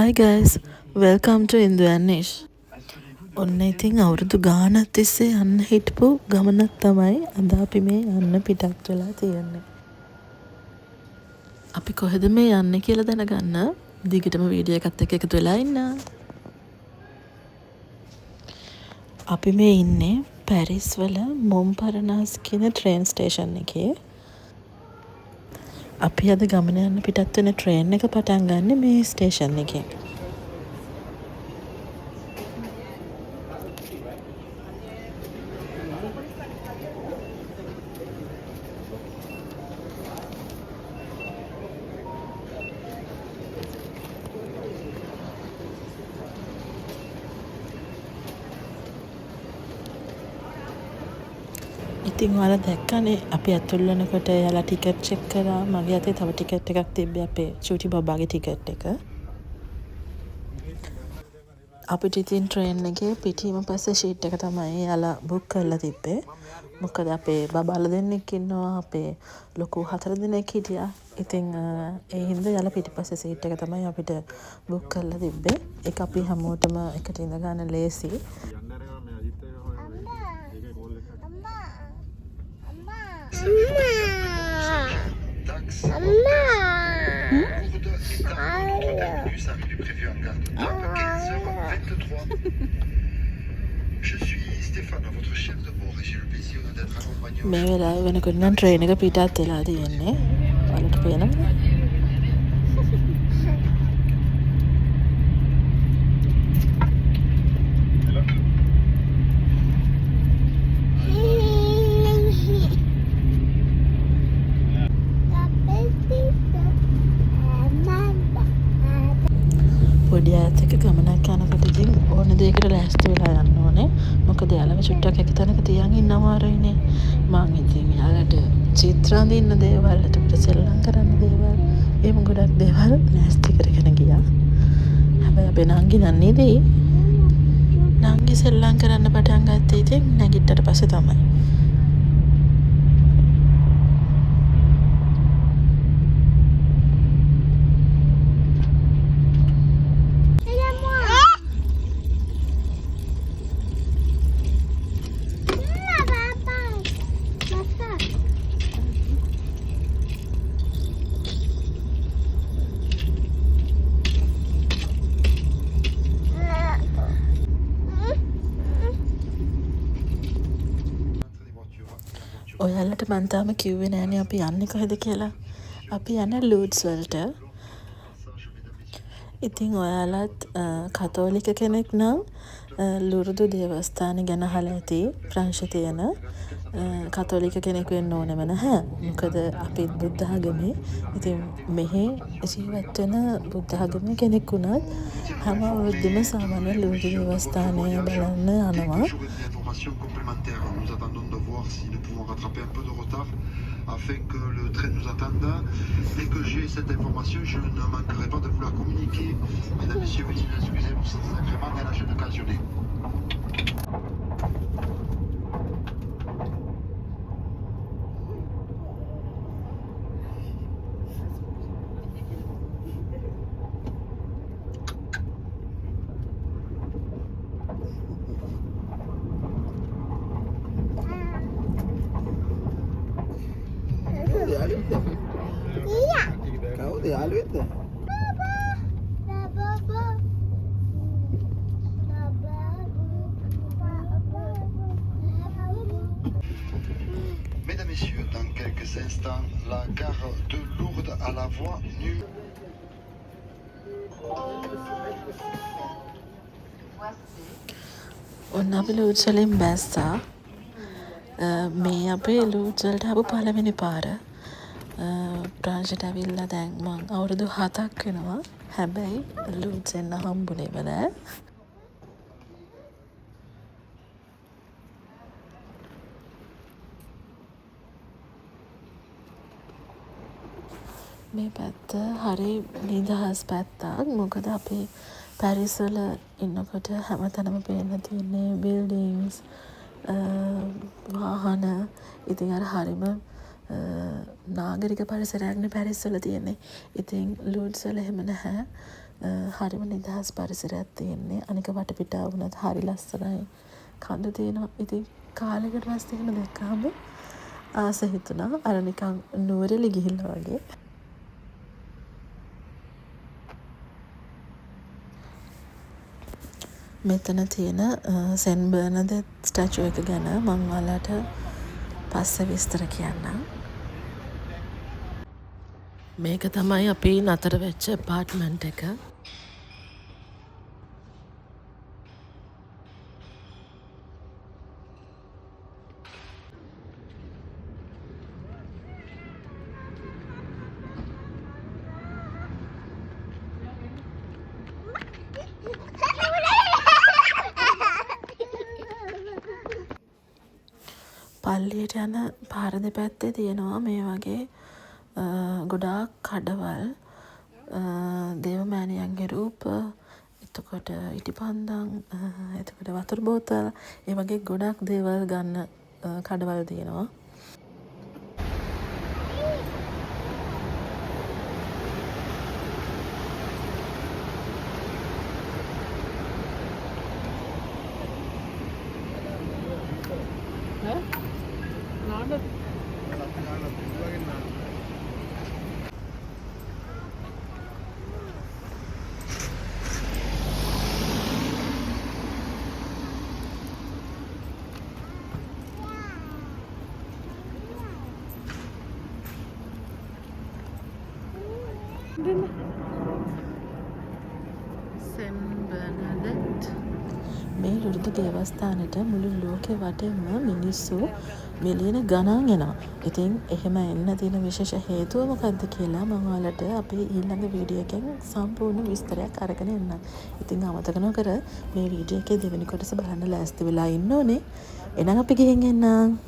Hi guys, welcome to Indu and Nish. ඔන්න ඉතින් අවුරුදු ගානක් තිස්සේ යන්න හිටපු ගමනක් තමයි අද අපි මේ යන්න පිටත් වෙලා තියෙන්නේ. අපි කොහෙද මේ යන්නේ කියලා දැනගන්න දිගටම වීඩියෝ එකත් එක්ක එකතු වෙලා ඉන්න. අපි මේ ඉන්නේ පැරිස් වල මොන්පරනාස් කියන ට්‍රේන් ස්ටේෂන් එකේ. අපි අද ගමන යන්න පිටත් වෙන ට්‍රේන් එක පටන් ගන්න මේ ස්ටේෂන් එකේ. ඉතින් ඔයාලා දැක්කනේ අපි ඇතුල් වෙනකොට එයාලා ටිකට් චෙක් කරා. මගේ අතේ තව ටිකට් එකක් තිබ්බේ අපේ චූටි බබාගේ ටිකට් එක. අපිට ඉතින් ට්‍රේන් එකේ පිටිම පස්සේ ෂීට් එක තමයි එයාලා බුක් කරලා තිබ්බේ. මොකද අපේ බබාලා දෙන්නෙක් ඉන්නවා, අපේ ලොකු 4 දෙනෙක් හිටියා. ඉතින් ඒ හින්දා එයාලා පිටිපස්සේ සීට් එක තමයි අපිට බුක් කරලා තිබ්බේ. ඒක අපි හැමෝටම එකට ඉඳ ගන්න ලේසි. මේ වෙලාව වෙනකොට නම් ට්‍රේන් එක පිටත් වෙලා තියෙන්නේ. ඔයාලට පේනවද? පොඩි අයත් එක්ක ගමනක් යනකොට ඉතින් ඕන දෙයකට ලෑස්ති වෙලා යන්න ඕනේ. මොකද යාළුව චුට්ටක් එක තැනක තියන් ඉන්න අමාරුයිනේ. මං ඉතින් යාළුවට චිත්‍ර අඳින්න දේවල්, ඊට සෙල්ලම් කරන්න දේවල්, එහෙම ගොඩක් දේවල් ලෑස්ති කරගෙන ගියා. හැබැයි අපේ නංගි නන්නේදී නංගි සෙල්ලම් කරන්න පටන් ගත්තේ ඉතින් නැගිට්ටට පස්සේ තමයි. ඔයාලට මං තාම කිව්වේ නෑනේ අපි යන්නේ කොහෙද කියලා. අපි යන්නේ ලූඩ්ස් වලට. ඉතින් ඔයාලත් කතෝලික කෙනෙක් නම් ලුරුදු දේවස්ථාන ගැන අහලා ඇති. ප්‍රංශ තියෙන කතෝලික කෙනෙක් වෙන්න ඕනෙම නැහැ. මොකද අපි බුද්ධ ආගමේ. ඉතින් මෙහි ජීවත් වෙන බුද්ධ ආගමේ කෙනෙක් වුණත් හැම අවුරුද්දෙම සාමාන්‍ය ලුරුදු දේවස්ථානය බලන්න යනවා. Nous attendons de voir si nous pouvons rattraper un peu de retard afin que le train nous attende. Dès que j'ai cette information, je ne manquerai pas de vous la communiquer. Mesdames, Messieurs, veuillez nous excuser pour ce sacrément ganache occasionné. කවුද යාළුවෙක්ද? Mesdames, Messieurs, dans quelques instants, la gare de Lourdes à la voie numéro. ඔන්න අපි ලූඩ්ස් වලින් බැස්සා. මේ අපේ ලූඩ්ස් වලට ආපු පළවෙනි පාර. ප්‍රංශයට ඇවිල්ලා දැන් මං අවුරුදු 7ක් වෙනවා. හැබැයි ලූඩ්ස් එන්න හම්බුනේම නෑ. මේ පැත්ත හරි නිදහස් පැත්තක්. මොකද අපි පැරිස් වල ඉන්නකොට හැමතැනම පේන්න තියෙන්නේ බිල්ඩින්ග්ස්, වාහන. ඉතින් අර හරිම නාගරික පරිසරයක්නේ පැරිස් වල තියෙන්නේ. ඉතින් ලූඩ්ස් වල එහෙම නැහැ. හරිම නිදහස් පරිසරයක් තියෙන්නේ. අනික වටපිටාව වුණත් හරි ලස්සනයි. කඳු තියෙනවා. ඉතින් කාලෙකට පස්සේ එහෙම දැක්කහම ආස හිතුණා. අර නිකන් නුවරඑළි ගිහිල්ලා වගේ. මෙතන තියෙන සෙන් බර්නදෙත් ස්ටැචු එක ගැන මම ඔයාලට පස්සේ විස්තර කියන්නම්. මේක තමයි අපි නතර වෙච්ච ඇපාර්ට්මන්ට් එක. පල්ලියට යන පාර දෙපැත්තේ තියෙනවා මේ වගේ ගොඩාක් කඩවල්, දේවමෑණියන්ගේ රූප, එතකොට ඉටිපන්දම්, එතකොට වතුර බෝතල්, ඒ වගේ ගොඩක් දේවල් ගන්න කඩවල් තියෙනවා. සෙන් බර්නදෙට් මේ ලුරුදු දේවස්ථානෙට මුළු ලෝකෙ වටේම මිනිස්සු මිලියන ගණන් එනවා. ඉතින් එහෙම එන්න තියෙන විශේෂ හේතුව මොකක්ද කියලා මම ඔයාලට අපේ ඊළඟ වීඩියෝ එකෙන් සම්පූර්ණ විස්තරයක් අරගෙන එන්නම්. ඉතින් අමතක නොකර මේ වීඩියෝ එකේ දෙවෙනි කොටස බලන්න ලෑස්ති වෙලා ඉන්න ඕනේ. එහෙනම් අපි ගිහින් එන්නම්.